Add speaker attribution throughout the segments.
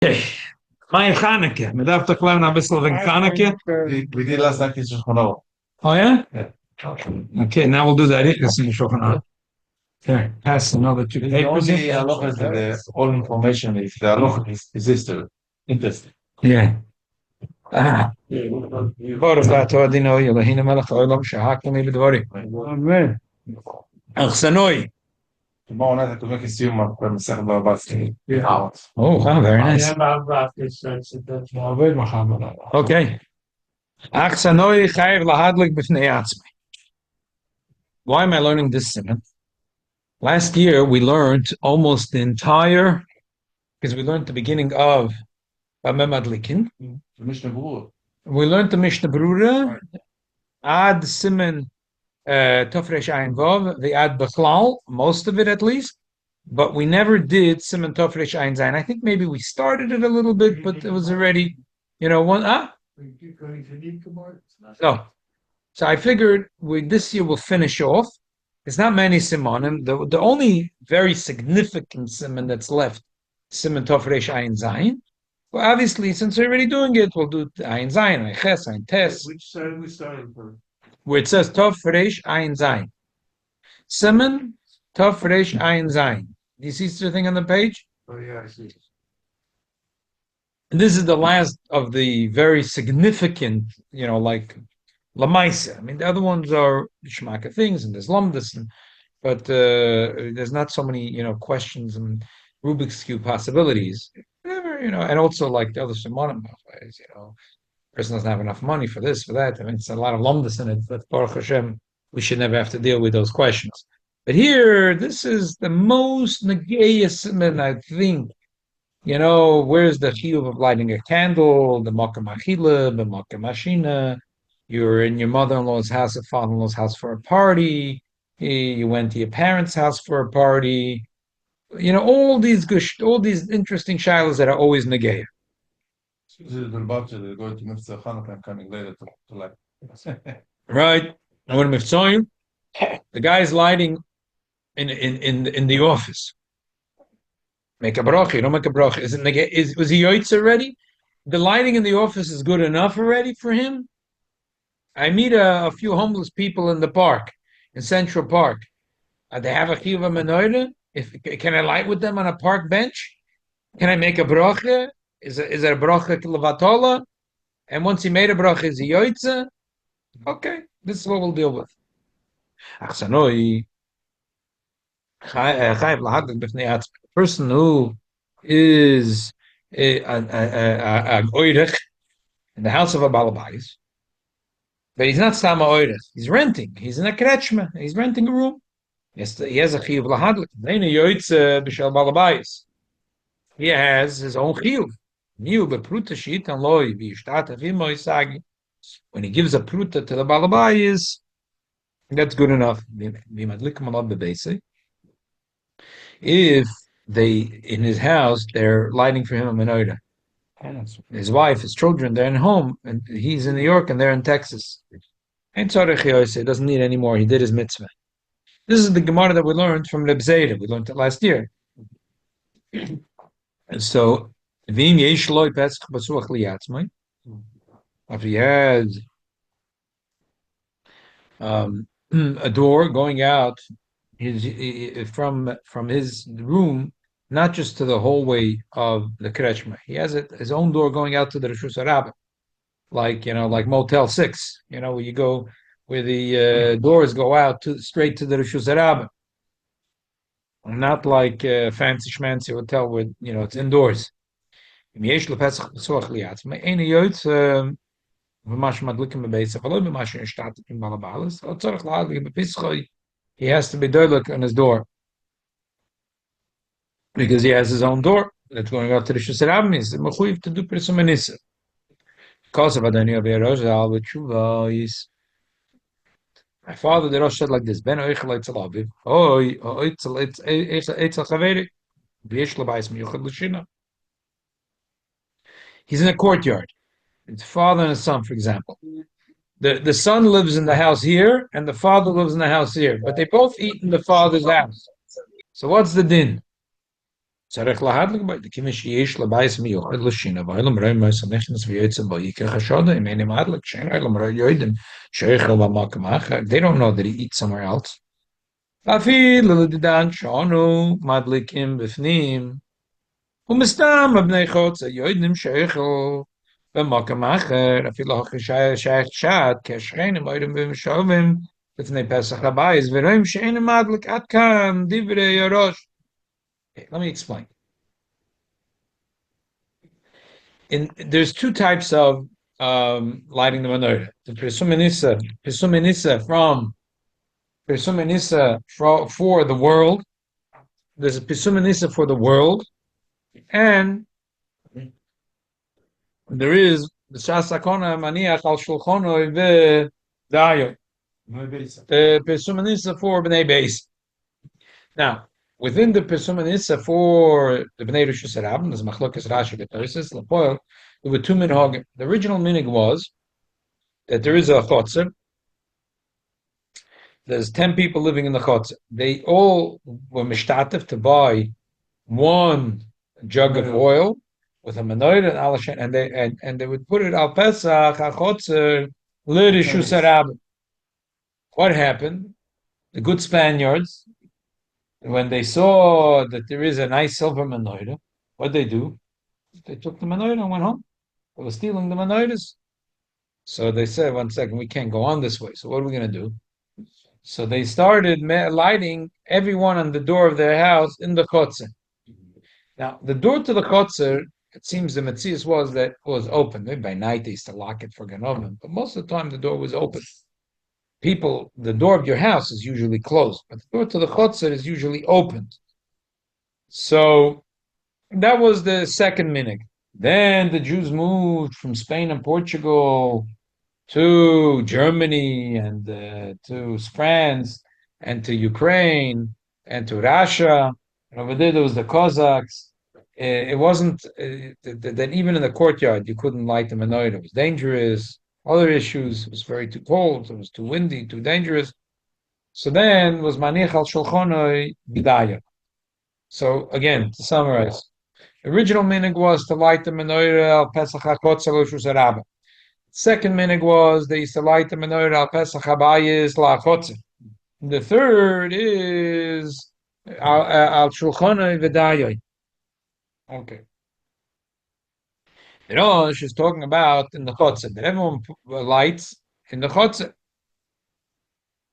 Speaker 1: Okay. My Chanukah. We have to learn a bit of Chanukah.
Speaker 2: We did last night in Shulchan.
Speaker 1: Oh, yeah?
Speaker 2: Yeah.
Speaker 1: Okay, now we'll do that. It's in Shulchan. Here, pass another two
Speaker 2: The
Speaker 1: papers.
Speaker 2: only halacha is that the all information is the halacha is history. Interesting.
Speaker 1: Yeah. Ah. Baruch atah Adonai Eloheinu melech haolam shehakani b'dvarim.
Speaker 2: Amen.
Speaker 1: Achsanoi.
Speaker 2: Tomorrow night I have to make a siyum for Masech Bavasi.
Speaker 1: Oh, wow, very nice. Okay. Achsanoi chayiv lahadlik b'fnei atzmai. Why am I learning this simon? Last year we learned almost the entire, because we learned the beginning of Bameh Madlikin.
Speaker 2: The Mishnah Berurah.
Speaker 1: We learned the Mishnah Berurah, Ad Simen Tofresh Ayin Vav, the Ad Bechlal, most of it at least, but we never did Simen Tofresh Ayin Zayin. I think maybe we started it a little bit, but it was already, one. No. So I figured this year we'll finish off. It's not many simonim. The only very significant simon that's left, Simen Tofresh Ayin Zayin. Well, obviously, since we're already doing it, we'll do Ayin Zayin, Ayin Ches, Ayin Tes.
Speaker 2: Which side we started for?
Speaker 1: Where it says Tofresh Ayin Zayin. Simen Tofresh Ayin Zayin. Do you see the thing on the page?
Speaker 2: Oh yeah, I see.
Speaker 1: And this is the last of the very significant, like Lamaisa. I mean, the other ones are Shmaka things, and there's Lumdus, but there's not so many, questions and Rubik's Cube possibilities. Whatever, and also like the other Simonim, person doesn't have enough money for this, for that. I mean, it's a lot of Lumdus in it, but Baruch Hashem, we should never have to deal with those questions. But here, this is the most Negayah Simon, I think. Where's the chiyuv of lighting a candle, the makam achila, the makam mashina? You're in your mother-in-law's house, or father-in-law's house for a party. You went to your parents' house for a party. All these interesting shilas that are always negaya.
Speaker 2: This is the budget. They're going to Mitzvah Chanukah and coming later to like.
Speaker 1: Right. And when Mifzoyim, the guy's lighting in the office. Make a bracha, you don't make a bracha. Was he yoitz already? The lighting in the office is good enough already for him? I meet a few homeless people in the park, in Central Park. They have a chiyuv menorah. Can I light with them on a park bench? Can I make a bracha? Is it a bracha levatola? And once he made a bracha, is he yoitza? Okay, this is what we'll deal with. Achsanoi. The person who is a Orach in the house of a balabais, but he's not Sama Orach. He's renting. He's in a krechma. He's renting a room. Yes, he has a chiyuv lahadlik. B'shel balabais. He has his own chiyuv. Niu bepruta shit and loy v'yishtat avimo isagi. When he gives a pruta to the balabais, that's good enough. If in his house, they're lighting for him a menorah. His wife, his children, they're in home, and he's in New York, and they're in Texas. And Tzarech doesn't need any more. He did his mitzvah. This is the Gemara that we learned from Reb Zayda. We learned it last year. And so, if he has a door going out from his room, not just to the hallway of the krechma. He has his own door going out to the Rishus Rabbah, like Motel 6. Where you go, where the doors go out straight to the Rishus Rabbah. Not like fancy schmancy hotel where it's indoors. He has to be doiluk on his door because he has his own door that's going out to the Shusarabim. He's mechuyev to do persumanisa. Because of Adonai Be'erozal with Shuvais. My father, the Rosh said like this: Ben oichel etzel aviv, oi etzel chaveri, v'yesh l'bayis miyuchad l'shina. He's in a courtyard. It's father and a son, for example. The son lives in the house here, and the father lives in the house here, but they both eat in the father's house. So what's the din? צריך להדליק בו, כיוון שיש לבייס מיוחד לשינה, ואילם רואי מויס הנכנס ויוצא בו, יקר חשודה, אם אין מדליק, שאין אילם רואי יודעים, שאיכל במקום אחר, they don't know that he eats somewhere else. אפילו לדידן שענו מדליקים בפנים, ומסתם בבני חוץ, יודעים שאיכל במקום אחר, אפילו שייך שעת, כשכנים יודעים ומשאבים, לפני פסח הבייס, ורואים שאין מדליק עד כאן, דברי הראש. Okay, let me explain. There's two types of lighting the menorah. The Pesuminisa from Pesuminisa for the world. There's a Pesuminisa for the world, and there is the Shasakona Maniach al Shulchono Dayo. The Pesuminisa for Bnei Beis. Now, within the Pesuminisa for the Bnei Rosh Hashanah, there's Machlokas Rashi B'Tosis Lapoil. There were two minhagim. The original minig was that there is a chotzer. There's 10 people living in the chotzer. They all were mishtatif to buy one jug of oil with a menorah and alashen, and they would put it al pesach chotzer l'rishus harabim. What happened? The good Spaniards, when they saw that there is a nice silver menorah, what they do? They took the menorah and went home. They were stealing the menorahs. So they said, one second, we can't go on this way. So what are we going to do? So they started lighting everyone on the door of their house in the chotzer. Now, the door to the chotzer, it seems the Metzias was that it was open. Maybe by night they used to lock it for Ganovim, but most of the time the door was open. The door of your house is usually closed, but the door to the chotzer is usually opened. So that was the second minig. Then the Jews moved from Spain and Portugal to Germany and to France and to Ukraine and to Russia. And over there was the Cossacks. It wasn't that even in the courtyard you couldn't light the menorah. It was dangerous. Other issues. It was very too cold. It was too windy, too dangerous. So then was Manich al Shulchanoi Bidaya. So again, to summarize, the original minig was to light the menorah al Pesach HaKotzel Rosh Hashanah. Second minig was they used to light the menorah al Pesach Habayis la'achotzer. The third is al Shulchanoi V'dayoi. Okay. The Rosh is talking about in the chotzer that everyone lights in the chotzer.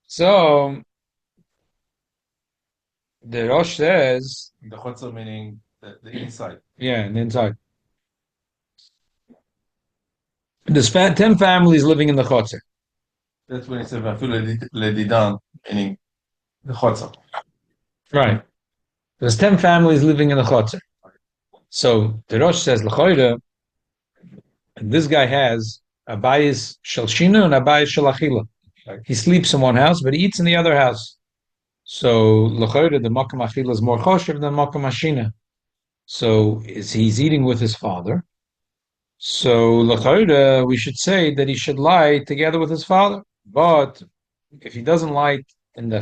Speaker 1: So the Rosh says
Speaker 2: the chotzer meaning the inside.
Speaker 1: Yeah, the inside. There's 10 families living in the chotzer.
Speaker 2: That's when it says ledidan, meaning the chotzer.
Speaker 1: Right. There's 10 families living in the chotzer. So the Rosh says l'choira, this guy has a bayis shel shina and a bayis shel achila. He sleeps in one house, but he eats in the other house. So l'choira, the makom achila is more choshev than makom hashina. So he's eating with his father. So l'choira, we should say that he should lie together with his father. But if he doesn't lie in the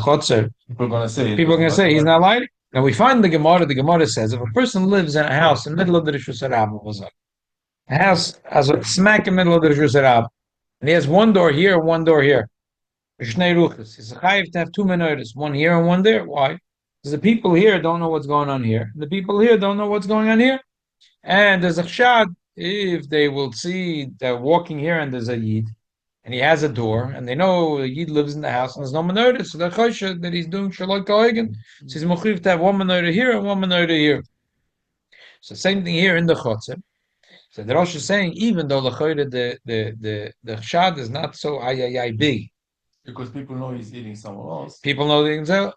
Speaker 1: chotzer, people are going to say he's not lying. Now we find the Gemara says if a person lives in a house in the middle of the Rishus Harabim, a house has a smack in the middle of the Rishus Harabim, and he has one door here, one door here. He's a chayiv to have two menorahs, one here and one there. Why? Because the people here don't know what's going on here. The people here don't know what's going on here. And there's a chshad, if they will see they're walking here and there's a yid, and he has a door, and they know the yid lives in the house, and there's no menorah, so they're choshev that he's doing shaloi kohagen. So he's mechuyev to have one menorah here and one menorah here. So same thing here in the chotzer. So the Rosh is saying, even though the chshad is not so big,
Speaker 2: because people know he's eating somewhere else.
Speaker 1: People know they can say,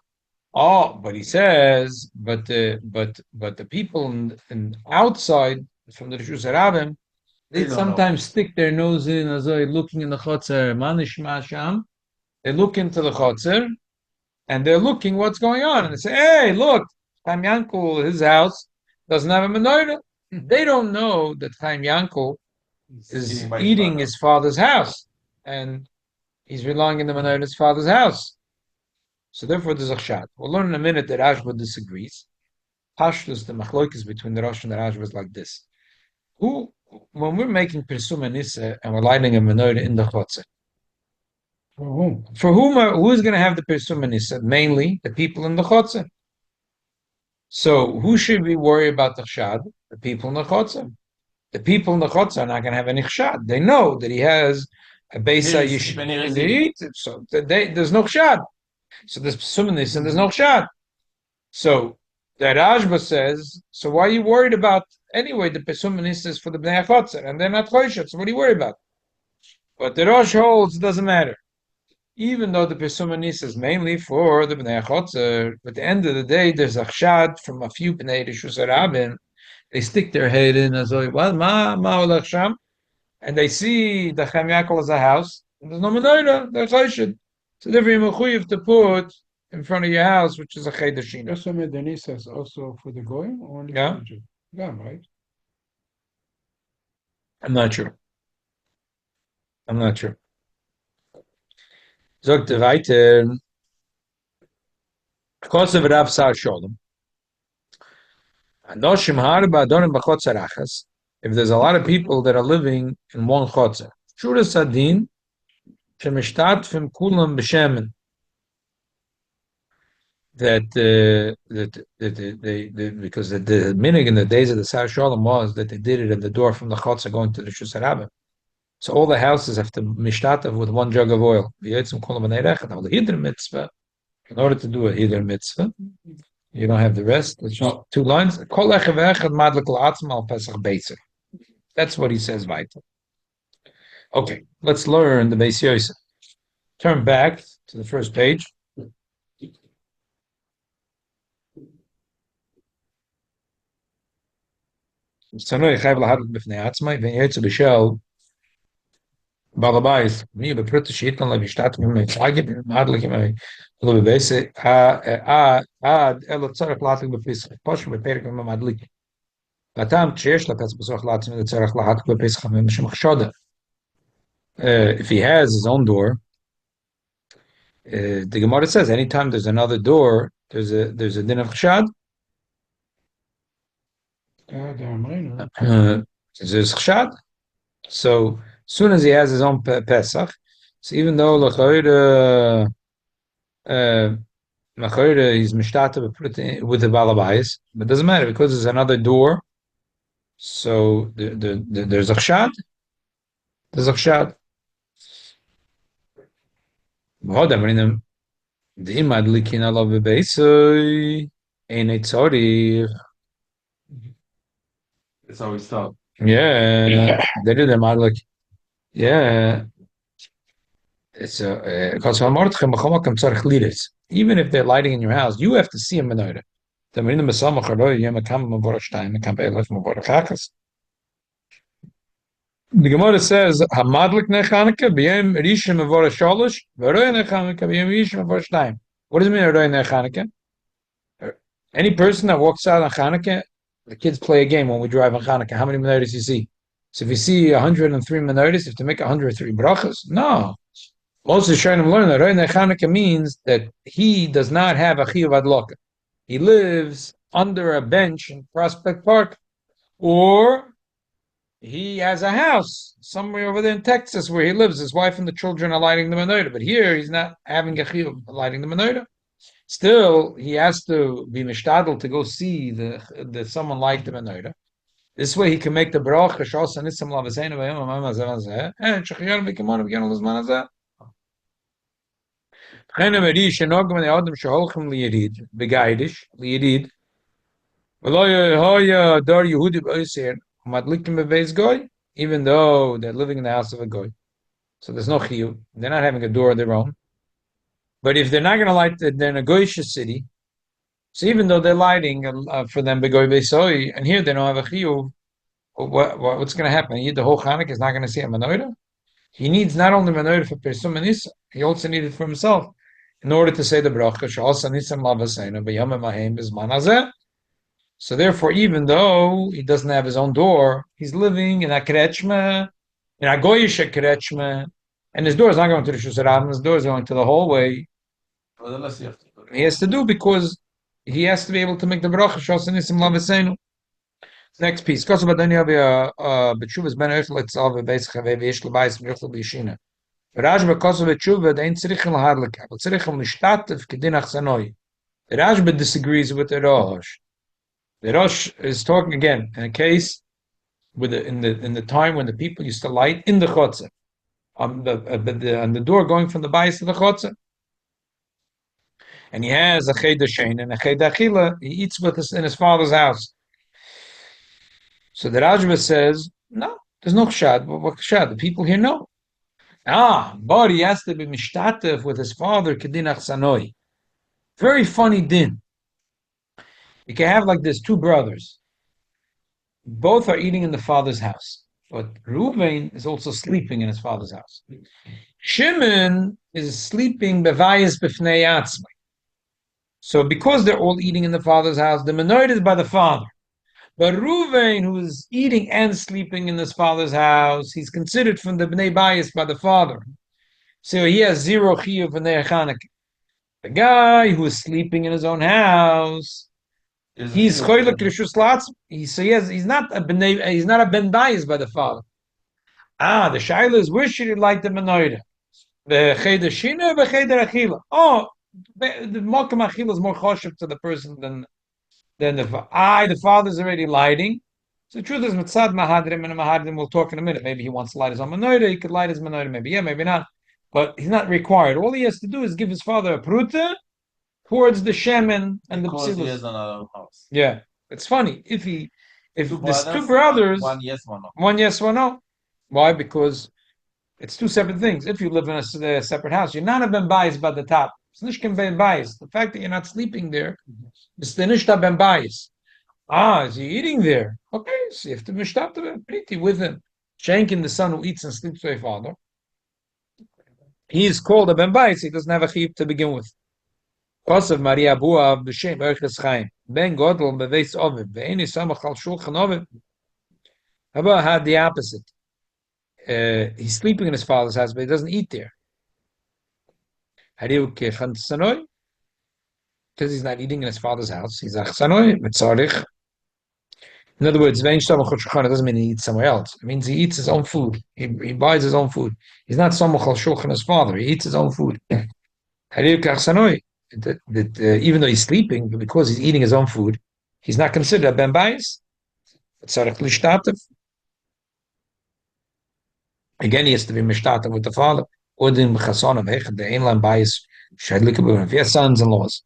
Speaker 1: oh, but he says, but the people in outside from the Rishus Harabim, they sometimes stick their nose in as though looking in the chotzer, manish masham. They look into the chotzer, and they're looking what's going on, and they say, "Hey, look, Chaim Yankel, his house doesn't have a menorah." They don't know that Chaim Yankel is eating his father's house, and he's relying on the menorah in his father's house. So therefore, there's a chshad. We'll learn in a minute that Rashba disagrees. Pashtus, the machlokes between the Rosh and the Rashba is like this. Who, when we're making Pirsum Nisa and we're lighting a menorah in the Chotzer,
Speaker 2: For whom?
Speaker 1: for who's going to have the Pirsum Nisa? Mainly the people in the Chotzer. So who should we worry about the chshad? The people in the Chotzer. The people in the Chotzer are not going to have any chshad. They know that he has a Beisa Yishin. So there's no chshad. So there's Pirsum Nisa and there's no chshad. So the Rashba says, so why are you worried about anyway? The Pesum is for the Bnei Chotzer, and they're not Choishet, so what are you worried about? But the Rosh holds it doesn't matter. Even though the Pesum is mainly for the Bnei Chotzer, at the end of the day, there's a chshad from a few Bnei Rishus Rabin. They stick their head in as well, ma olach sham, and they see the Chaim Yaakov as a house, and there's no menorah, they're Choishet. So therefore, you're mechuyev to put in front of your house, which is a cheder shina.
Speaker 2: Also, Medanisa is also for the goyim or only
Speaker 1: Yeah.
Speaker 2: for the Jew? Yeah, right.
Speaker 1: I'm not sure. Sagt er weiter, Kosev Rav Sar Sholem. Anoshim harba adorim b'chotzer achas. If there's a lot of people that are living in one chotzer, Shura Sadin, shemishtatfim kulam b'shemen. That because the minig in the days of the Sar Sholem was that they did it at the door from the chotzer going to the Shus Rabim. So all the houses have to mishtatav with one jug of oil. V'yotzim kulam b'nei rechet. Now the hidr mitzvah, in order to do a hidr mitzvah, you don't have the rest. It's just two lines. That's what he says, Vaita. Okay, let's learn the Beis Yosef. Turn back to the first page. Balabais, mir beprüft shit kan lebi shtat mit mir frage adlig mir lo bese a elo tsarach latig befis posh mit perk mit adlig batam chesh la kas besoch latig mit tsarach lahat befis khamem shmach shoda. If he has his own door, the Gemara says anytime there's another door, there's a din of chshad. There's chshad. So as soon as he has his own Pesach, so even though L'chayre he's mishtata with the balabais, but it doesn't matter because there's another door. So there's a chshad. There's a chshad.
Speaker 2: That's how we start.
Speaker 1: Yeah, they did them like, yeah. It's because even if they're lighting in your house, you have to see a menorah. The Gemara says, "Hamadlik nechanike b'yem rishim avora shalosh, v'roy nechanike b'yem rishim avora shtayim." What does it mean, roy nechanike? Any person that walks out on Chanukah, the kids play a game when we drive on Chanukah. How many menorahs you see? So if you see 103 menorahs, you have to make 103 brachas. No. Most of the Rishonim learn that Roy Chanukah means that he does not have a chiyuv adloka. He lives under a bench in Prospect Park, or he has a house somewhere over there in Texas where he lives. His wife and the children are lighting the menorah, but here he's not having a chiyuv lighting the menorah. Still, he has to be mishtadel to go see the someone light the menorah. This way, he can make the bracha shos and nitzam lavaseinu v'yom amam and shachiyar v'kimon v'genu l'zman hazeh. Chene Reish enogam the adam sheholchem liyirid begaidish liyirid v'lo yehoya dar Yehudi b'oser madlikim bebeis goy, even though they're living in the house of a goy, so there's no chiyuv. They're not having a door of their own. But if they're not going to light, they're in a goyish city. So even though they're lighting for them begoy beisoi, and here they don't have a chiyuv, what's going to happen? The whole Chanukah is not going to see a menorah. He needs not only menorah for Pirsum and Nisa, he also needs it for himself in order to say the bracha. So therefore, even though he doesn't have his own door, he's living in a krechma, in a goyish krechma, and his door is not going to the Shus Rabim, his door is going to the hallway.
Speaker 2: Nevertheless, you have to
Speaker 1: He has to do because he has to be able to make the bracha shos nisim laveseinu. Next piece. Kosovo badani avia b'tshuvas ben echel etzav v'beis chavei v'yesh l'bayis v'yechel b'yishina. Rash b'kosovo b'tshuva dein tzrichim l'hadlika, but tzrichim l'shtatev kedin achsanoi. The Rashba disagrees with the Rosh. The Rosh is talking again in a case with in the time when the people used to light in the chotzer on the door going from the bayis to the chotzer, and he has a cheder shein and a cheder achila. He eats with us in his father's house. So the Rashba says, no, there's no chshad. What chshad? The people here know. But he has to be mishtatev with his father kedin achsanoi. Very funny din. You can have like this two brothers. Both are eating in the father's house. But Reuven is also sleeping in his father's house. Shimon is sleeping bevayis b'fnei atzmai. So because they're all eating in the father's house, the menorah is by the father. But Reuven, who is eating and sleeping in his father's house, he's considered from the bnei bayis by the father. So he has zero chiyuv v'nei Chanukah. The guy who is sleeping in his own house, he's choylek rishus latz. He's not a ben bayis by the father. The shaila is where should he light the menorah? The cheder shina, the cheder achila. The malkam achila is more choshev to the person than the father's already lighting. So the truth is, mitzad mahadrim and mahadrim, we'll talk in a minute. Maybe he wants to light his own menorah. He could light his menorah. Maybe yeah, maybe not. But he's not required. All he has to do is give his father a pruta towards the shemen and the psilus.
Speaker 2: He has another house.
Speaker 1: Yeah, it's funny. If there's two brothers,
Speaker 2: one yes, one no.
Speaker 1: One yes, one no. Why? Because it's two separate things. If you live in a separate house, you're not a ben bayis by the top. It's nishkin ben bayis. The fact that you're not sleeping there, it's the nishta ben bayis. Is he eating there? Okay, so you have to mishtata pretty with him. Shankin, the son who eats and sleeps with his father, he is called a ben bayis. He doesn't have a chiyuv to begin with. Kosav Maria Buav b'shem Erches Chaim Ben Godel beveis oviv ve'eni samach al Shulchan oviv. Haba had the opposite. He's sleeping in his father's house, but he doesn't eat there. Hariu kechansanoi, because he's not eating in his father's house. He's achsanoi mitzarich. In other words, ve'en samach al Shulchan doesn't mean he eats somewhere else. It means he eats his own food. He buys his own food. He's not samach al Shulchan his father. He eats his own food. Hariu kechsanoi. That even though he's sleeping, because he's eating his own food, he's not considered a ben bayis. Again, he has to be mishtatev with the father. If he has sons-in-laws,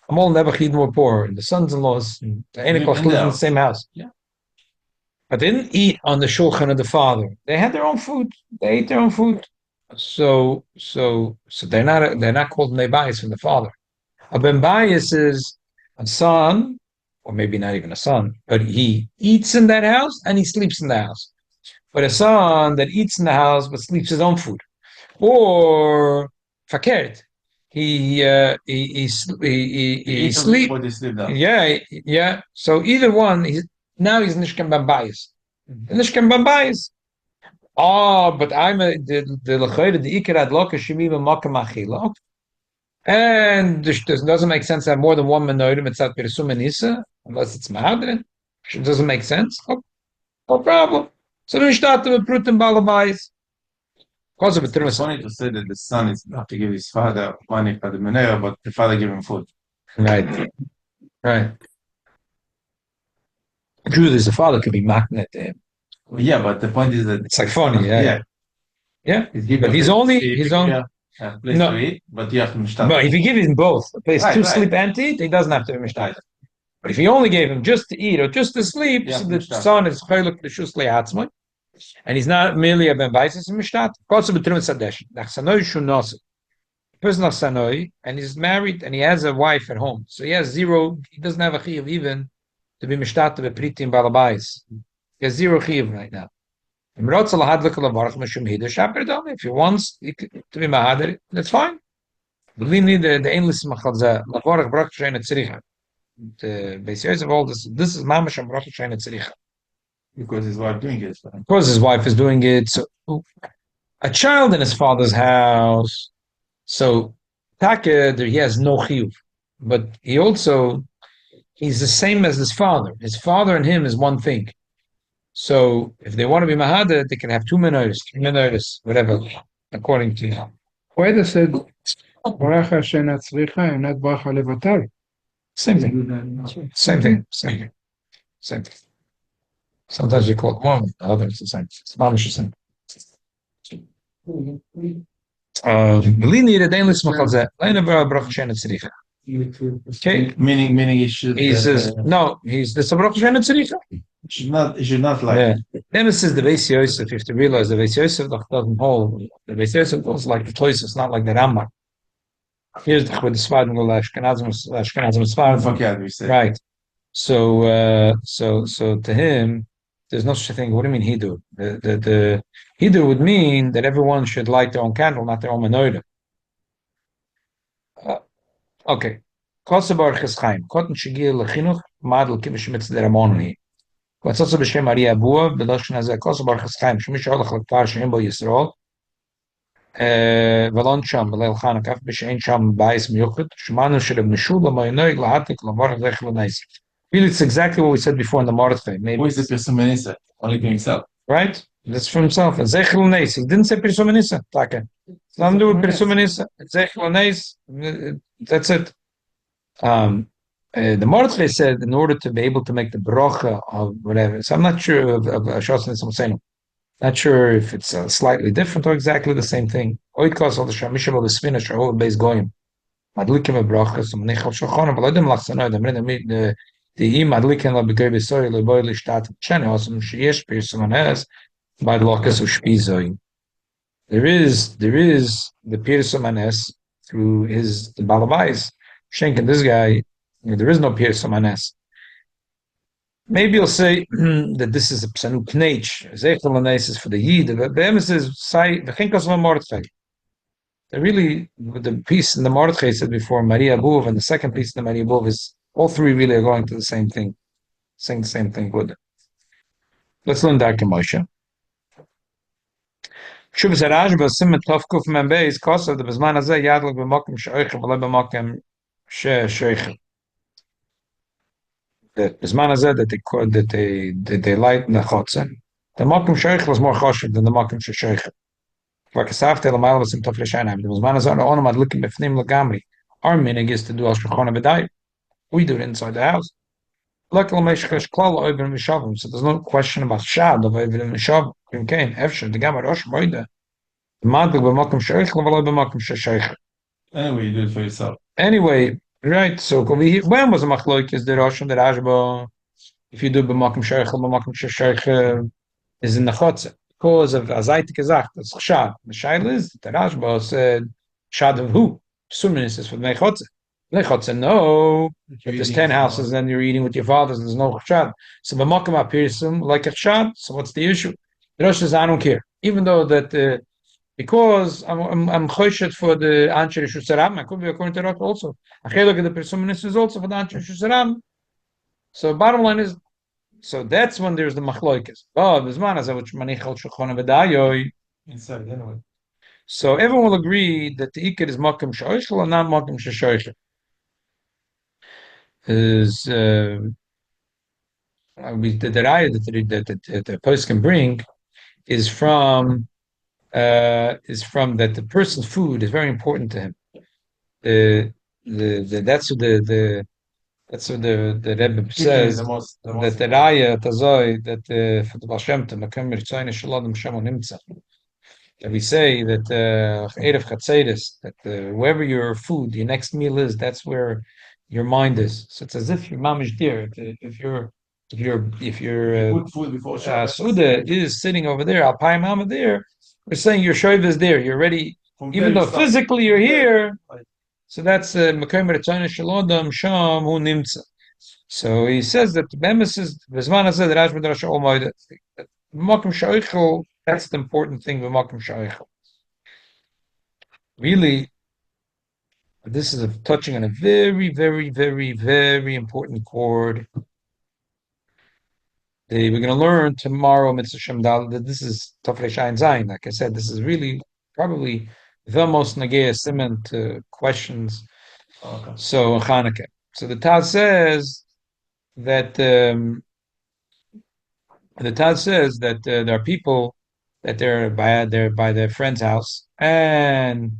Speaker 1: I'm all never chid more poor. The sons-in-laws, the live in the same house.
Speaker 2: Yeah.
Speaker 1: But they didn't eat on the shulchan of the father. They had their own food. They ate their own food. So they're not called bnei bayis from the father. A ben bayis is a son, or maybe not even a son, but he eats in that house and he sleeps in the house. But a son that eats in the house but sleeps his own food, or fakert, he sleeps. Yeah. So either one, he's nishkan ben bayis. Nishkan ben bayis. But I'm the ikar adloka shemi b'makam achila, and this doesn't make sense to have more than one menorah mitzat pirsum and isa, unless it's mahadrin. It doesn't make sense. No problem. So we start with prutim balabayis.
Speaker 2: It's funny to say that the son is not to give his father money for the menorah, but the father give him food.
Speaker 1: Right. The truth is, the father could be magnet to him.
Speaker 2: Well, yeah, but the point is that
Speaker 1: it's like funny, yeah. But he's only
Speaker 2: place to eat, but you have to mishtat.
Speaker 1: But if you give him both, a place to sleep and to eat, he doesn't have to be mishtat. But if you only gave him just to eat or just to sleep, so the son is choylek l'shus le'atzmai, and he's not merely a ben bayis, it's a mishtat. Also b'trim sadesh. Nachsanoi shunos. Person nachsanoi, and he's married and he has a wife at home, so he has zero. He doesn't have a chiyuv even to be mishtat to be pritim balabayis. He has zero chiyuv right now. If he wants to be mahader, that's fine. Believe me, the endless machalza lavorach brach shein tzricha. The basis of all this is mamash and brach shein tzricha.
Speaker 2: Because his wife doing it.
Speaker 1: Because his wife is doing it. So a child in his father's house. So taka, he has no chiyuv. but he's the same as his father. His father and him is one thing. So if they want to be Mahada, they can have two menorahs, three menorahs, whatever, according to him.
Speaker 3: Why said Bracha Shena Tzricha and not Bracha Levatar?
Speaker 1: Same thing. Same thing. Same thing. Same thing. Sometimes we call it one, the other is the same. It's mamish the same. Okay.
Speaker 2: Meaning he should.
Speaker 1: He says no. He's the Sabrach Shena Tzricha.
Speaker 2: He should not like.
Speaker 1: Yeah. Then it says the Beis Yosef. You have to realize the Beis Yosef doesn't hold. The Beis Yosef holds like the choice. It's not like the Rambam. Here's the Svardim and the Ashkenazim Svardim. Right. So to him, there's no such a thing. What do you mean Hidur? The Hidur would mean that everyone should light their own candle, not their own menorah. Okay. Kosabar Chaim. Kotten Shigil Lechinuch Madel Kivish Mitz Deramoni. What's also b'shem Maria Abua b'Lashon Hazeh Kosabar Chaim. Shemish Olach Lektar Sheim Bo Yisrael. ולון שם, בליל חנוכה, אף בשאין שם בייס מיוחד, שמענו שלמשול המוינויג להעתיק לברך זכר לנייס. Really, it's exactly what we said before in the Mordechai.
Speaker 2: Who is the Pirsum Menisa? Only to himself.
Speaker 1: Right? That's for himself. Zechel l'neis. He didn't say Pirsum Menisa. Taka. It's nothing to do with Pirsum Menisa. Zechel l'neis. That's it. The Mordechai said in order to be able to make the bracha of whatever. So I'm not sure of Shas and Samsenu. Not sure if it's slightly different or exactly the same thing. Oikos al shamishav al spina shahol beis goyim. Madlikim brachas umnechal shachon, but lodim lachsanoi. The madlikim la begoy besoy le boy le shtat chene osum sheyesh pirsuman has by lokas ushpizoi. There is the pirsuman has through the balabais. Shenkin this guy, there is no pirsuman has. Maybe you'll say that this is a psanuk knech. Zeichel l'neis is for the yid. The emphasis is say v'chinkos Mordechai. Really, the piece in the Mordechai said before Maria Abuv, and the second piece in the Maria Abuv is all three really are going to the same thing, saying the same thing. Good. Let's learn Darkei Moshe. Shuvas Harash b'Simet Tovkuf Membe is kosav the bezman hazeh yadlik b'mokim she'oichel v'lo b'mokim she'oichel. The Bisman Hazeh that they light in the chotzer. The Mokum Sheichel was more choshev than the Mokum Sheichel. Vakasafte l'mayla was in Tofle Shainheim. The Bisman Hazeh no onam adlikim b'fnim l'gamri. Our minig is to do al shulchan b'dai. We do it inside the house. Luckily, meishchesh klal oivim mishavim. So there's no question about shad of oivim mishav. Kim kain efsher the gamar rosh moide. The madlik b'mokum sheichel v'lo b'mokum sheichel.
Speaker 2: Anyway, you do it for yourself.
Speaker 1: Anyway. Right, so when was a machloikis the Rosh and the Rashba? If you do b'makom sheichel is in the chotzer because of azaytik gesagt. That's chshad. The shail is the Rashba said shad of who? Suminis is for the chotzer. The chotzer no. If there's 10 houses, then you're eating with your fathers, and there's no chshad. So b'makom apirsim like a chshad. So what's the issue? The Rosh says I don't care, even though that. Because I'm choshet for the Anshe Rishus Haram, I could be according to Aruch also. Achilok of the Persuminus is also for the Anshe Rishus Haram. So bottom line is, so that's when there's the machloikas. Oh, there's man as which manichal shulchan v'dayoy.
Speaker 2: Inside anyway.
Speaker 1: So everyone will agree that the ikar is makom shoychel and not makom shoychel. Is the raya that the post can bring is from that the person's food is very important to him. That's what the Rebbe says that the raya tazoi that for the Baal Shem Tov makom mirtzoyin shalom shemo nimtza. That we say that erev chatzedus that wherever your food, your next meal is, that's where your mind is. So it's as if your mamish there. If your
Speaker 2: food before
Speaker 1: Suda is sitting over there, Alpayim Mama there. We're saying your shoiv is there. You're ready, even though physically you're here. So that's Makom Retzayna Shalodam Sham Hu Nimtza. So he says that the Bemis is Bezman said that Rashba Drash Olmoid. Makom Shaichel. That's the important thing with Makom Shaichel. Really, this is touching on a very, very, very, very important chord. We're going to learn tomorrow, Mitzvah Shem Dal, that this is Tofrei Shayin Zayin. Like I said, this is really probably the most Nagea Siman to questions
Speaker 2: Okay.
Speaker 1: So Chanukah. So the Taz says that there are people that they're by their friend's house, and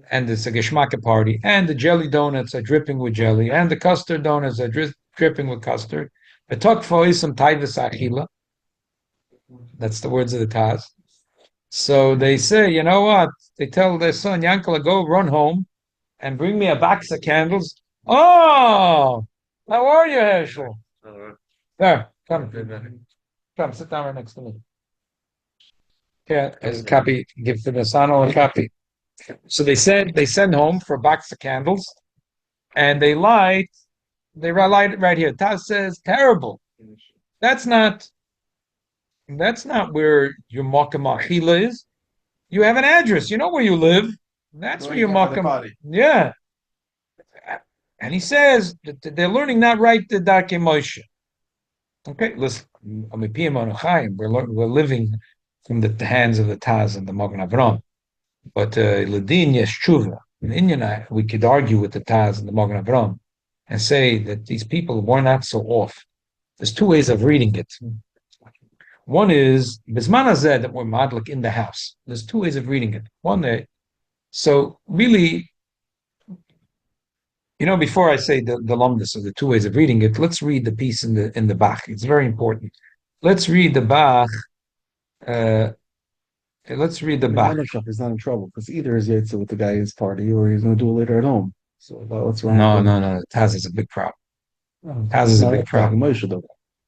Speaker 1: it's a geschmacke party, and the jelly donuts are dripping with jelly, and the custard donuts are dripping with custard. Betok foisam taivas achila. That's the words of the Taz. So they say, you know what? They tell their son Yankala, go run home and bring me a box of candles. Oh, how are you, Herschel? There, come, sit down right next to me. Yeah, as a copy, give to the son a copy. So they send home for a box of candles, and they light it right here. Taz says terrible. That's not where your makam achila is. You have an address. You know where you live. That's where your makam. Yeah. And he says that they're learning not right the Darkei Moshe. Okay, listen. We're living from the hands of the Taz and the Magen Avram. But Ladin yes tshuva. In Indian, we could argue with the Taz and the Magen Avram and say that these people were not so off. There's two ways of reading it. One is Bisman Hazeh that we're madlik in the house. There's two ways of reading it. One, so really, before I say the lumdus or the two ways of reading it, let's read the piece in the Bach. It's very important. Let's read the Bach. Let's read the Bach.
Speaker 4: Is not in trouble because either is Yetzer with the guy his party or he's going to do it later at home. So what's wrong?
Speaker 1: No. Taz is a big problem. Taz is a big problem.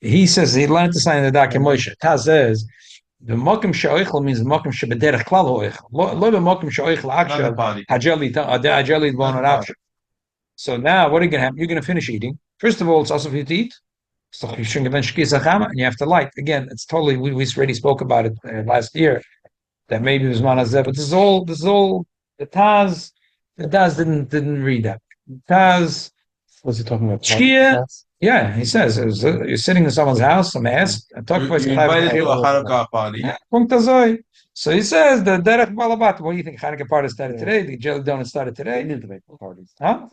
Speaker 1: He says he learned to sign the Darkei Moshe. Taz says the mokim she'oichel means the mokim she'bederech klal hoichel. Lo the mokim she'oichel akshav hajeli bon akshav. So now what are you going to have? You're going to finish eating. First of all, it's also for you to eat. And you have to light. Again, it's totally, we already spoke about it last year, that maybe it was manazeh, but this is all, the Taz didn't read that. Taz.
Speaker 4: Was he talking about?
Speaker 1: Shkia, yeah, he says, you're sitting in someone's house, I'm asked, I talk about
Speaker 2: you invited to a Chanukah party.
Speaker 1: Yeah, so he says, the Derech Balabat, what do you think? Chanukah party started today? The jelly donut started today?
Speaker 4: They didn't make parties.
Speaker 1: Huh?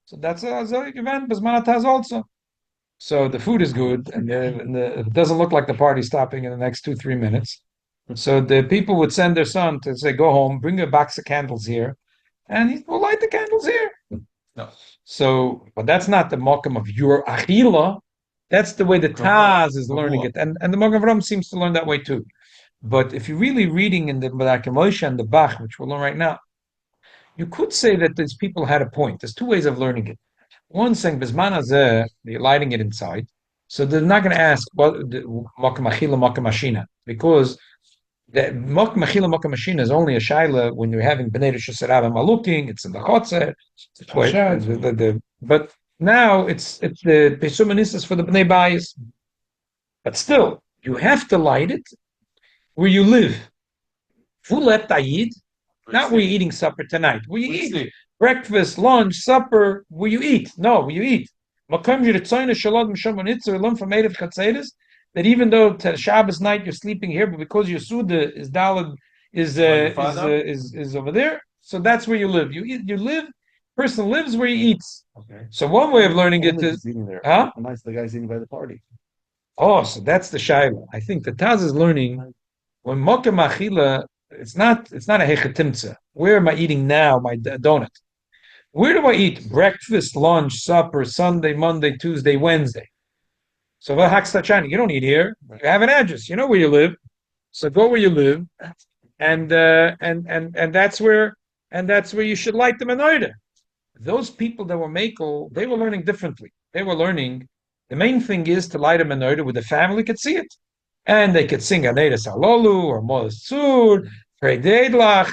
Speaker 1: So that's a event, Bismanat has also. So the food is good, and it doesn't look like the party's stopping in the next 2-3 minutes. So the people would send their son to say, go home, bring a box of candles here, and he will light the candles here.
Speaker 2: No.
Speaker 1: So, but that's not the makam of your achila. That's the way the Taz is learning it, and the Magen Avram seems to learn that way too. But if you're really reading in the Darkei Moshe and the Bach, which we'll learn right now, you could say that these people had a point. There's two ways of learning it. One saying Bisman Hazeh, they're lighting it inside, so they're not going to ask what makam achila, makam ashina, because the makam achila, makam ashina is only a shaila when you're having bnei rishus rabim looking. It's in the chotzer. But now it's the pesumanistas for the bnei bayis. But still, you have to light it where you live. Fulet tayid, not where you're eating supper tonight. Where you eat breakfast, lunch, supper. Where you eat? No, where you eat. That even though Shabbos night you're sleeping here, but because your suda is dalad is over there, so that's where you live. You live. Person lives where he eats.
Speaker 4: Okay.
Speaker 1: So one way of learning it is
Speaker 4: eating there.
Speaker 1: Huh?
Speaker 4: How nice the guy's eating by the party.
Speaker 1: Oh, so that's the shaila. I think the Taz is learning when makam achila. It's not a hechetimtza. Where am I eating now? My donut. Where do I eat? Breakfast, lunch, supper, Sunday, Monday, Tuesday, Wednesday. So you don't eat here. You have an address. You know where you live. So go where you live, and that's where you should light the menorah. Those people that were makel, they were learning differently. They were learning. The main thing is to light a menorah where the family could see it, and they could sing Aneida Salolu or Moz Tzur, pray Deidlach,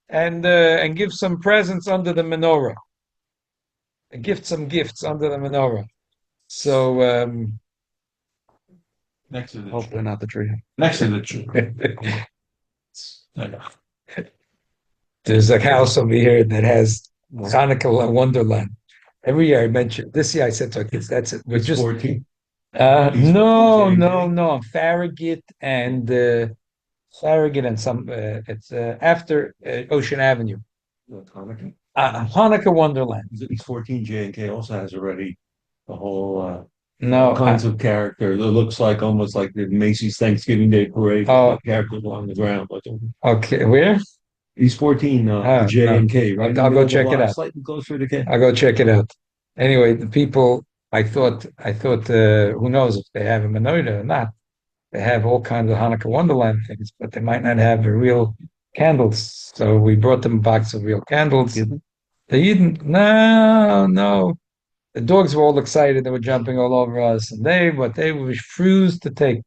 Speaker 1: and give some presents under the menorah. And gift some gifts under the menorah. So
Speaker 2: next to the
Speaker 4: Hopefully
Speaker 2: tree.
Speaker 4: not the tree.
Speaker 2: Next to the tree.
Speaker 1: There's a house over here that has Chanukah Wonderland. Every year I mention. This year I said to our kids, "That's it. We're just
Speaker 2: 14.
Speaker 1: no, Farragut and some. It's after Ocean Avenue. Hanukkah Wonderland.
Speaker 5: It's 14 J&K also has already the whole
Speaker 1: No,
Speaker 5: kinds of characters. It looks like almost like the Macy's Thanksgiving Day Parade.
Speaker 1: Oh.
Speaker 5: Characters along the ground.
Speaker 1: Okay, where?
Speaker 5: He's 14
Speaker 1: No.
Speaker 5: J&K, right? in the
Speaker 1: I'll
Speaker 5: middle
Speaker 1: go
Speaker 5: of the
Speaker 1: check it
Speaker 5: block,
Speaker 1: out.
Speaker 5: Slightly closer to K.
Speaker 1: I'll go check it out. Anyway, the people, I thought, who knows if they have a menorah or not. They have all kinds of Hanukkah Wonderland things, but they might not have the real candles. So we brought them a box of real candles. They didn't. No. The dogs were all excited. They were jumping all over us, and they refused to take.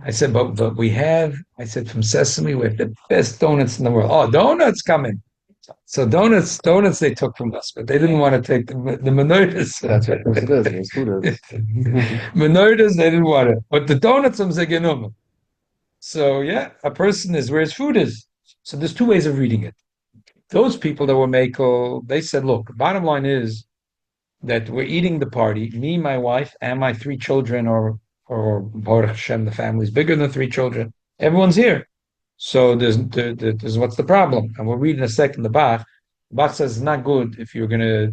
Speaker 1: I said, but we have. I said, from Sesame, we have the best donuts in the world. Oh, donuts coming. So donuts, they took from us, but they didn't want to take the menorahs.
Speaker 4: That's right. It is. It's food is.
Speaker 1: Menorahs, they didn't want it, but the donuts, I'm saying, so yeah, a person is where his food is. So there's two ways of reading it. Those people that were Mako, they said, look, bottom line is that we're eating the party, me, my wife, and my three children, or Baruch Hashem, the family's bigger than three children. Everyone's here. So there's what's the problem? And we'll read in a second the Bach. Bach says it's not good if you're gonna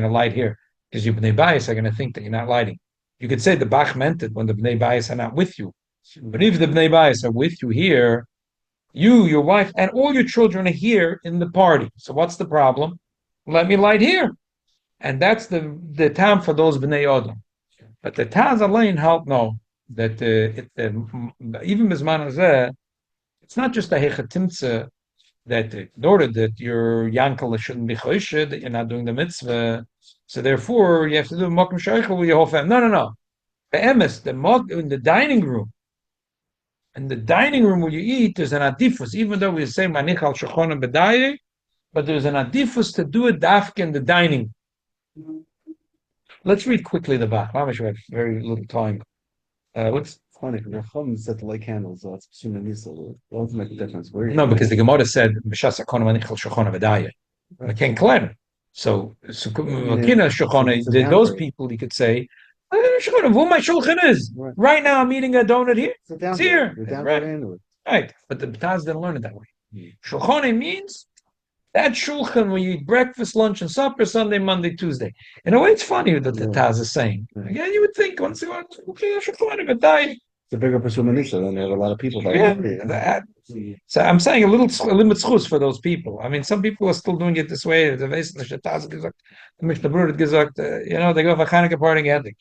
Speaker 1: light here, because your Bnei Bayis are gonna think that you're not lighting. You could say the Bach meant it when the Bnei Bayis are not with you. But if the Bnei Bayis are with you here, you, your wife, and all your children are here in the party. So what's the problem? Let me light here. And that's the time for those Bnei Odom. But the Taz Alain help know that even Bizman Hazeh, it's not just a hechatimtza that in order that your yankel shouldn't be choishe, that you're not doing the mitzvah. So therefore, you have to do mokum shaychel with your whole family. No. The emes, in the dining room. In the dining room where you eat, there's an adifus. Even though we say manichal shachon bedaye, but there's an adifus to do it dafke in the dining. Let's read quickly the Bach. Mamish, we have very little time. What's
Speaker 4: Funny, because Chaim said to light candles, so it's Pshuna Nisa. It doesn't make a difference.
Speaker 1: no, because the Gemara said B'shas hakona manichal shachona v'daya. I can't claim. So kina shachona. Those people, you could say, shachona. Who my shulchan is right now. I'm eating a donut here. It's here. Right, but the Taz didn't learn it that way. Shulchan means that shulchan where you eat breakfast, lunch, and supper, Sunday, Monday, Tuesday. In a way, it's funny that the Taz is saying. Again, you would think once you want shulchan v'daya.
Speaker 4: It's a bigger Pshuna Nisa, then they have a lot of people.
Speaker 1: So I'm saying a limit schus for those people. I mean, some people are still doing it this way. The Mishnah Berurah gesagt, they go for Chanukah party and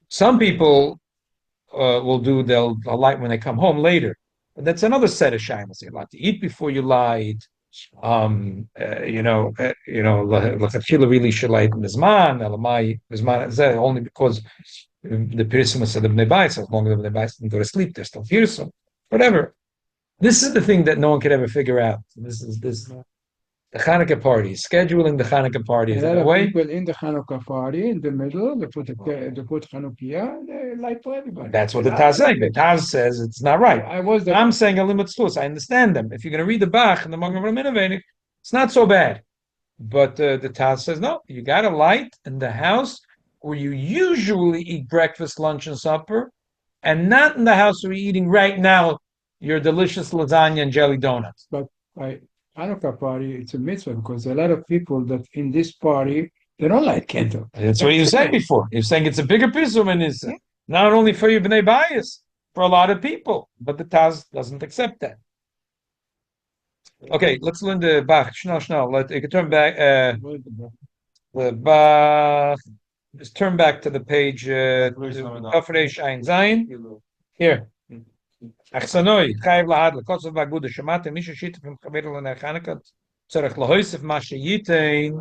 Speaker 1: some people they'll light when they come home later. But that's another set of shaymas. You like to eat before you light. L'chachila really should light mizman. Elamai mizman only because the Pirsimus of the Bnei Bayis, as long as the Bnei Bayis didn't go to sleep, they're still Pirsim. Whatever. This is the thing that no one could ever figure out. This the Chanukah party, scheduling the Chanukah party is that way.
Speaker 3: People in the Chanukah party in the middle, they put Chanukah, they light for everybody.
Speaker 1: That's what the Taz saying. The Taz says it's not right. I'm saying a limit schus. I understand them. If you're going to read the Bach and the Magen Avraham, it's not so bad. But the Taz says no. You got to light in the house where you usually eat breakfast, lunch, and supper, and not in the house where you're eating right now your delicious lasagna and jelly donuts.
Speaker 3: But by Hanukkah party, it's a mitzvah because a lot of people that in this party, they don't light candle.
Speaker 1: That's what you said before. You're saying it's a bigger pisum and it's not only for your Bnei Bayis, for a lot of people. But the Taz doesn't accept that. Okay, let's learn the Bach. Schnell. You can turn back. The Bach. Just turn back to the page. Reish Ayin Zayin. Here. Achsanoi, Chayiv lahad lekotzav ba'aguda shemate misha shitef im chaveru l'nei Chanukah tzarech lahoisef ma sheyitein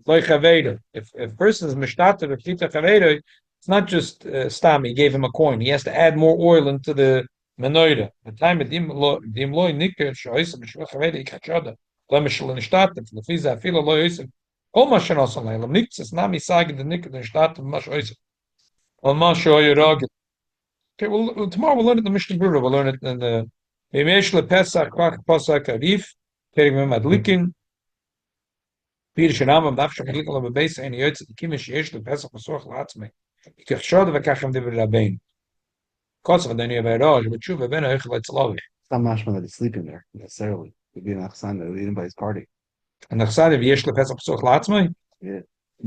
Speaker 1: loy chaveru. If a person is mishtater of shita chaveru, it's not just stam. He gave him a coin. He has to add more oil into the menorah. The time dim loy niker shoisef b'shvil chaveru ikachada lemishal nishtater lefiza afilo loy yosef kol ma shenosam le'elam niktzes nami sagi the niker nishtater b'mash oisef al ma shoyeragit. Okay, well, tomorrow we'll learn it in the Mishnah Berurah. We'll learn it in the V'yesh lePesach Kvach Pasach Arif Perek Mem Adlikin Pir Shenamam Daf Shachlikin LeBeis Ein Yotzet Dikim Sheyesh lePesach Masuach La'atzmei Yikach Shod V'Kachem Divrei Rabbein Kotzav Adoni Yavaroj V'Tshuva Ben Oich Letzlavi.
Speaker 4: It's not mashma that he's sleeping there necessarily. Could be an achsan that anybody's party.
Speaker 1: And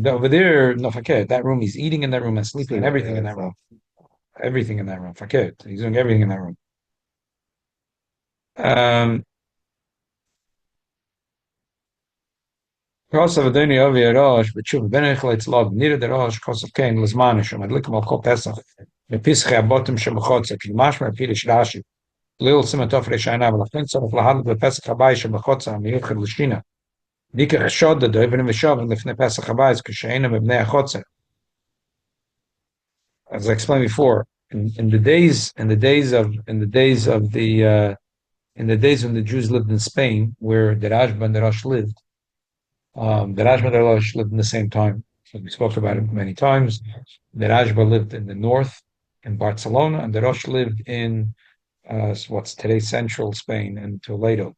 Speaker 1: over there, no fakir. That room, he's eating in that room and sleeping and everything in that room. Everything in that room. Fakir. He's doing everything in that room. Kosav Adoni Ovi Arosh, but Shuv Benechleitz Log, near the Rosh, Kosav Kain, Lazmanish, and Likum of Pesach, the Pischa bottom Shemachotza, Kilmashma, Pilish Rashi, Lil Simatov Reshaina, Lachins of Lahad, the Pesach Habai, Shemachotza, Miyuchad Lishina. Dika Shod, the Doivin Vishav, and Lifne Pesach Habai, Kushaina, Mebnei Achotza. As I explained before, in the days when the Jews lived in Spain, where the Rajba and the Rosh lived, the Rajba and the Rosh lived in the same time. So we spoke about it many times. The Rajba lived in the north, in Barcelona, and the Rosh lived in what's today central Spain, in Toledo.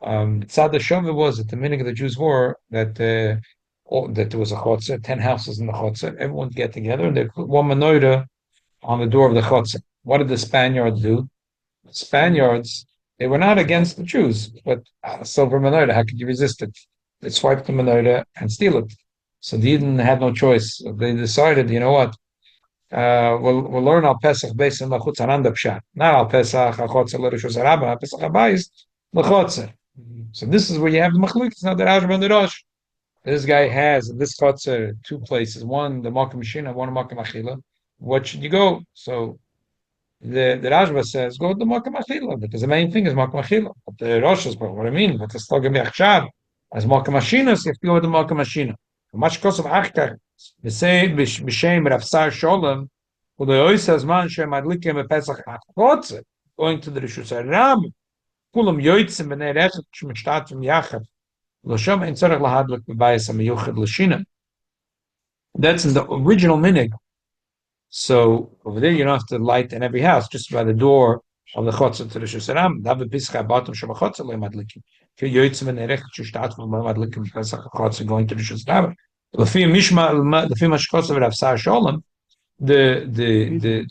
Speaker 1: Tzad Shava was that the meaning of the Jews were that there was a chotzer, 10 houses in the chotzer. Everyone would get together and they put one menorah on the door of the chotzer. What did the Spaniards do? The Spaniards, they were not against the Jews, but a silver menorah, how could you resist it? They swiped the menorah and steal it. So the Eden had no choice. So they decided, you know what? We'll learn al Pesach based on Lachutz Ananda Pshat. Not al Pesach, Achotzer, L'Rishus Rabba, Pesach Habayis, L'Chotzer. So this is where you have the Machlukes, not the Rajba and the Rosh. This guy has in this Chotzer two places. One, the Makom Mishina, one, Makom Achila. What should you go? So the Rajba says, go to the Makom Achila, because the main thing is Makom Achila. But the Rosh is, what I mean, but the Slogam Yachshad, as Makom Mashina, so you have to go with the Makom Mashina. Much cause of Achkar, they say, B'Shem Rav Sar Sholem, who the Oisaz Man Shem Adlikim Pesach Achotzer, going to the Rishus Rabba. Kulam yoitzim b'nei rechet shmishtatim yachad. L'sham ein tzarech lahadlik b'bayis ha-miyuchad l'shina. That's in the original minig. So over there you don't have to light in every house, just by the door of the chotzer to the Shusharam. Dav b'pischa bottom shem ha-chotzer lo madlikim. Ki yoitzim b'nei rechet shmishtatim madlikim b'pesach ha-chotzer going to the Shusharam. L'fi mashkotzer v'rav sar sholem, the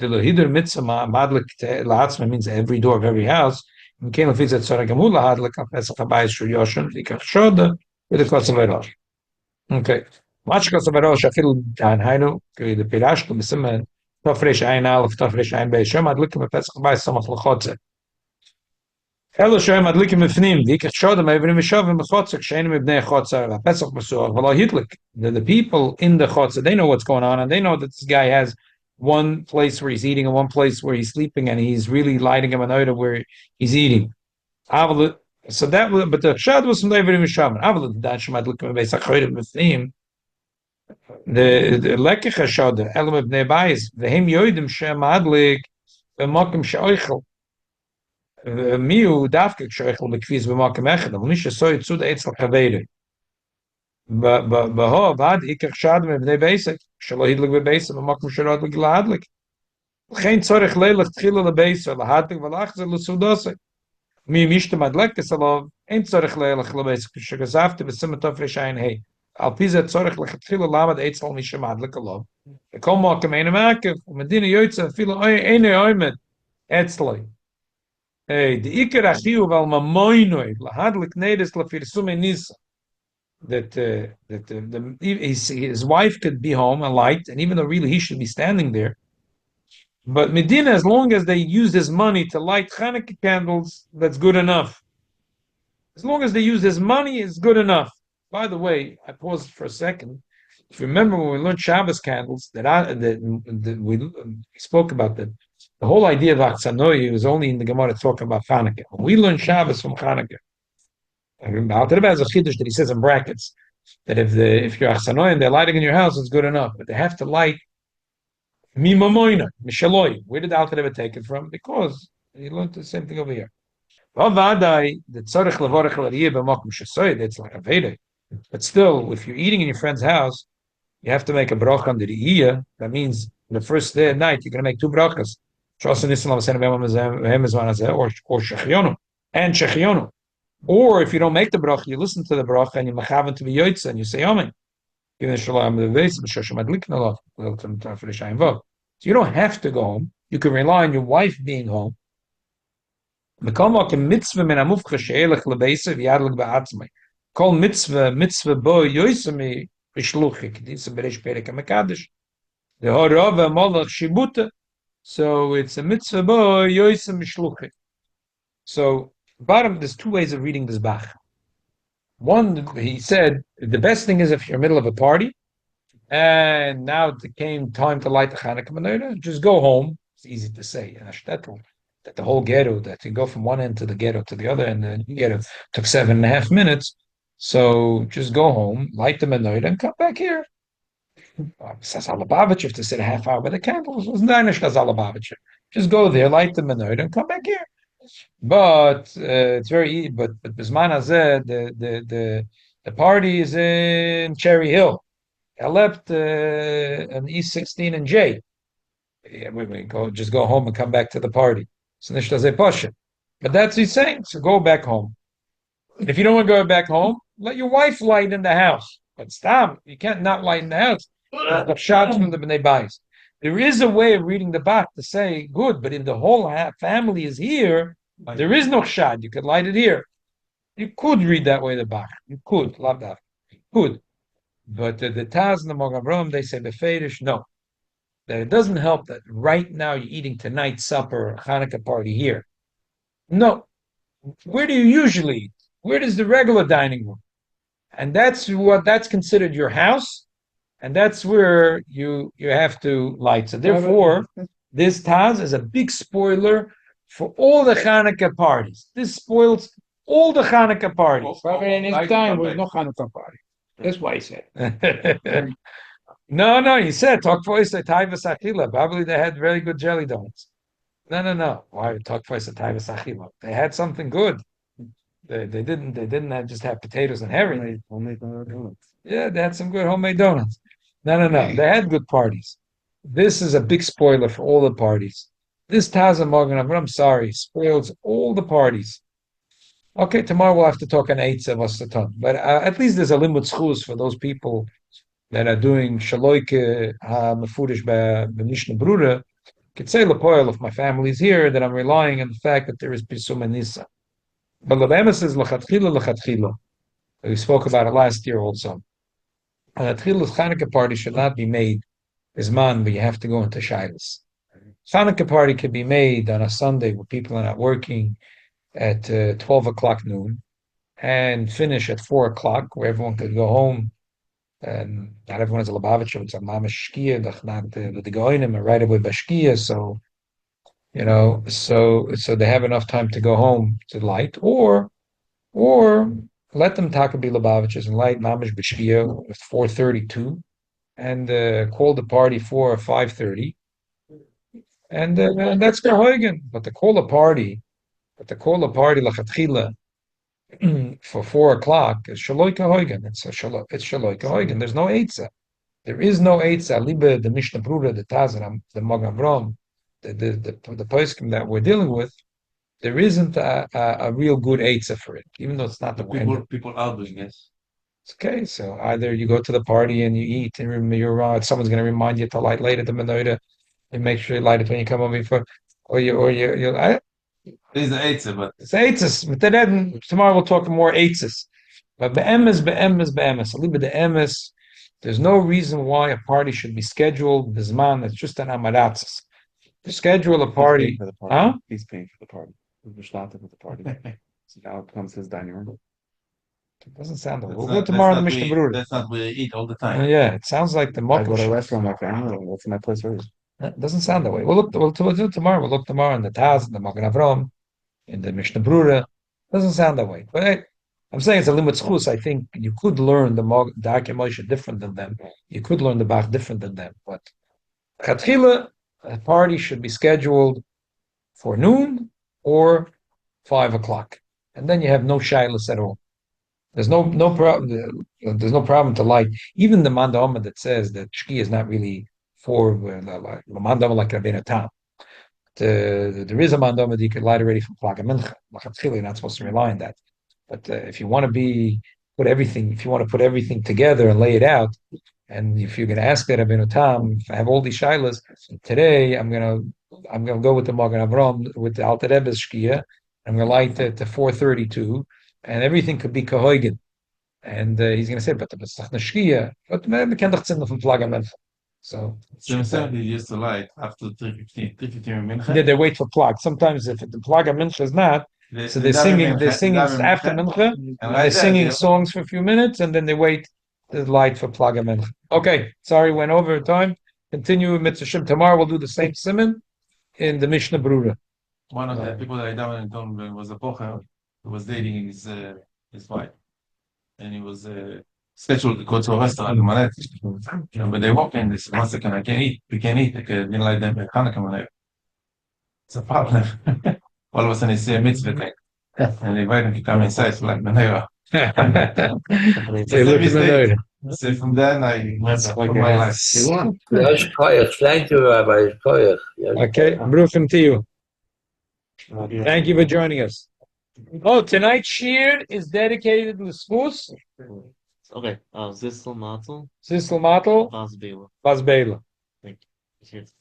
Speaker 1: lohider mitzvah madlik la'atzma means every door of every house. Okay. With the Kosovarosh. Okay. Much Kosovarosh, I feel down. I know the Pirashko, the Simon, Tofresh Ayin Aleph, Tofresh Ayin Bei Shem, I'd look at Pesach by some of Lachotze. Hello, Shem, I'd look at Mifnim, the Kachshodam, every Mishav, and Machotze, Shenim Ibnei Chotzer, Pesach Masuach, Vala Hitlik. The people in the Chotzer, they know what's going on, and they know that this guy has one place where he's eating and one place where he's sleeping, and he's really lighting him another where he's eating. So that was, but the shad was from David Mishaman. The lekech shad elam of nebayis v'hem yoidim shem adlik b'makom she'oichel miu dafke she'oichel b'kviz b'makom echad אבל מי שסוי צוד אצל חברי בהוב עד עיקר שד מבני בייסק שלא ידלק בבייסק במקום שלא ידלק להדלק לכן צורך לילך תחילה לבייסק להדלק ולאחזר לסעודוסק מי מישת מדלק כסלוב אין צורך לילך לבייסק כשגזפתי בסימן תופרש עין היי על פי זה צורך לכתחילה למד אצל מי שמדלק עליו וכל מקום אין מעקב ומדינה יוצא אפילו אין עומד אצלי דעיקר החיוב על ממוינוי להדלק נדס לפרסומי ניסה that his wife could be home and light, and even though really he should be standing there. But Medina, as long as they use his money to light Chanukah candles, that's good enough. As long as they use his money, it's good enough. By the way, I paused for a second. If you remember when we learned Shabbos candles, we spoke about that. The whole idea of Achsanoi was only in the Gemara talking about Chanukah. We learned Shabbos from Chanukah. Alter has a chiddush that he says in brackets that if you're achsanoi and they're lighting in your house, it's good enough. But they have to light mimamoina, mishaloi. Where did Alter ever take it from? Because he learned the same thing over here. That's like a veda. But still, if you're eating in your friend's house, you have to make a bracha on the iya. That means the first day at night you're going to make two brachas. Or shechionu and shechionu. Or if you don't make the bracha, you listen to the bracha and you machaven to be yoytza and you say amen. So you don't have to go home. You can rely on your wife being home. Kol mitzvah bo yoisami b'shluchik. This is Bereish Perek HaMekadosh. The horava molach shibuta. So it's a mitzvah bo yoisam b'shluchik. So bottom, there's two ways of reading this Bach. One, he said, the best thing is if you're in the middle of a party, and now it came time to light the Chanukah menorah, just go home. It's easy to say in a shtetl that the whole ghetto, that you go from one end to the ghetto to the other end, and the ghetto took 7.5 minutes. So just go home, light the menorah, and come back here. Says Alabavitch, if to sit a half hour by the candles, was Danish as Alabavitch. Just go there, light the menorah, and come back here. But it's very easy. But Bisman Hazeh, the party is in Cherry Hill. I left on East 16 and J. Yeah, we just go home and come back to the party. So Nishtazeh Pasha. But that's what he's saying. So go back home. If you don't want to go back home, let your wife light in the house. But stop. You can't not light in the house. The shots from the Bnei Bayis. There is a way of reading the Bach to say, good, but if the whole family is here, there is no shad. You could light it here. You could read that way the Bach. You could. Love that. Could. But the Taz and the Magen Avraham, they say beferish, no. That it doesn't help that right now you're eating tonight's supper, Hanukkah party here. No. Where do you usually eat? Where is the regular dining room? And that's considered your house, and that's where you have to light. So therefore, this Taz is a big spoiler for all the Hanukkah parties. This spoils all the Hanukkah parties.
Speaker 3: Probably in his time was no Chanukah party. That's why he said.
Speaker 1: No, he said talk voice at Taivas Achila. Probably they had very good jelly donuts. No. Why talk voice at Taivas Achila? They had something good. They didn't just have potatoes and herring.
Speaker 4: Homemade donuts.
Speaker 1: Yeah, they had some good homemade donuts. No. They had good parties. This is a big spoiler for all the parties. This Taz and Magen Avraham, I'm sorry, spoils all the parties. Okay, tomorrow we'll have to talk on Eitz of Asatan. But at least there's a limud schus for those people that are doing shaloike mefurish b'mishnah brura. Could say lepoil if my family is here, that I'm relying on the fact that there is pisum and nisa. But Lebemis is lechatchila. We spoke about it last year also. Lechatchila's Chanukah party should not be made as man, but you have to go into Shilas. Chanukah party can be made on a Sunday where people are not working at 12 o'clock noon and finish at 4 o'clock where everyone could go home. And not everyone is a Lubavitcher, it's a mamash shkia, not the goinim, and right away bashkia. So, so they have enough time to go home to light, or let them talk be Lubavitchers and light mamash bashkia at 4:32, and call the party 4 or 5:30, and that's their hoigan. But to call a party lachatchila for 4 o'clock is shaloika hoigan. It's shaloika hoigan. There's no eitzah. There is no eitzah. Libe the Mishnah Brura, the Tazan, the Magen Avraham, the poskim that we're dealing with. There isn't a real good eitzah for it, even though it's not the
Speaker 2: people are doing this.
Speaker 1: It's okay. So either you go to the party and you eat, and someone's going to remind you to light later the menorah, and make sure you light it when you come over before, or you.
Speaker 2: There's the eitzah, but
Speaker 1: It's eitzes. But then tomorrow we'll talk more eitzes. But be'emes. A little bit the emes. There's no reason why a party should be scheduled. Bizman, it's just an amaratzis. To schedule a party,
Speaker 4: For the party.
Speaker 1: huh?
Speaker 4: He's paying for the party. He's starting with the party. So now it becomes his dining room.
Speaker 1: It doesn't sound that way.
Speaker 2: that's
Speaker 1: We'll
Speaker 2: not-
Speaker 1: go tomorrow
Speaker 2: that's
Speaker 1: in the
Speaker 2: not
Speaker 1: Mishnah
Speaker 2: we-
Speaker 1: Brura.
Speaker 2: That's not where you eat all the time.
Speaker 1: Yeah, it sounds like the
Speaker 4: I go to a
Speaker 1: mokush.
Speaker 4: restaurant with my family. What's in my place first?
Speaker 1: It doesn't sound that way. We'll do it tomorrow. We'll look tomorrow in the Taz, in the Magen Avraham, in the Mishnah Brura. Doesn't sound that way. But hey, I'm saying it's a limit schus. I think you could learn the Darkei Moshe different than them. You could learn the Bach different than them. But Chatchila, a party should be scheduled for noon or 5 o'clock. And then you have no shilas at all. There's no problem. There's no problem to light. Even the mandama that says that shki is not really for like mandama like Rabbeinu Tam. There is a mandama that you could light already from Plaga Mincha. You're not supposed to rely on that. But if you want to put everything together and lay it out, and if you're going to ask that Rabbeinu Tam, if I have all these shilas today, I'm gonna go with the Magen Avraham with the Alter Rebbe's shkia. I'm going to light it to 4:32, and everything could be kahoigen. And he's going to say, but it's not Shkia. But we can doch zenden from Flag Mencha. So
Speaker 2: 770 used to light after 3:15, 3:15 mincha.
Speaker 1: they wait for Plag. Sometimes if the Plag Mencha is not, so they're singing after Mincha, and they're singing songs for a few minutes, and then they wait the light for Plag Mincha. Okay, sorry, went over time. Continue with Mitzvah Shem. Tomorrow we'll do the same simon in the Mishnah Brura.
Speaker 2: One of the people that I down in town was a pocher who was dating his wife, and he was scheduled to go to a restaurant in Manet. But they walk in, they said, "One second, I can't eat. We can't eat. I can't like them. Chanukah Manet." It's a problem. All of a sudden, they say a mitzvah thing, and they invite him to come inside. So like Manet.
Speaker 1: They look in the note.
Speaker 2: So from then, I went for my life.
Speaker 6: Yes, koyach. Thank you, Rabbi. Koyach. Yes.
Speaker 1: Okay, Bruchim to you. Thank you for joining us. Oh, tonight's shir is dedicated to the Spus,
Speaker 7: Okay, Zissel Matzel,
Speaker 1: Sisl Matel,
Speaker 7: Bas Bela.
Speaker 1: Bas Bela.
Speaker 7: Thank you. Cheers.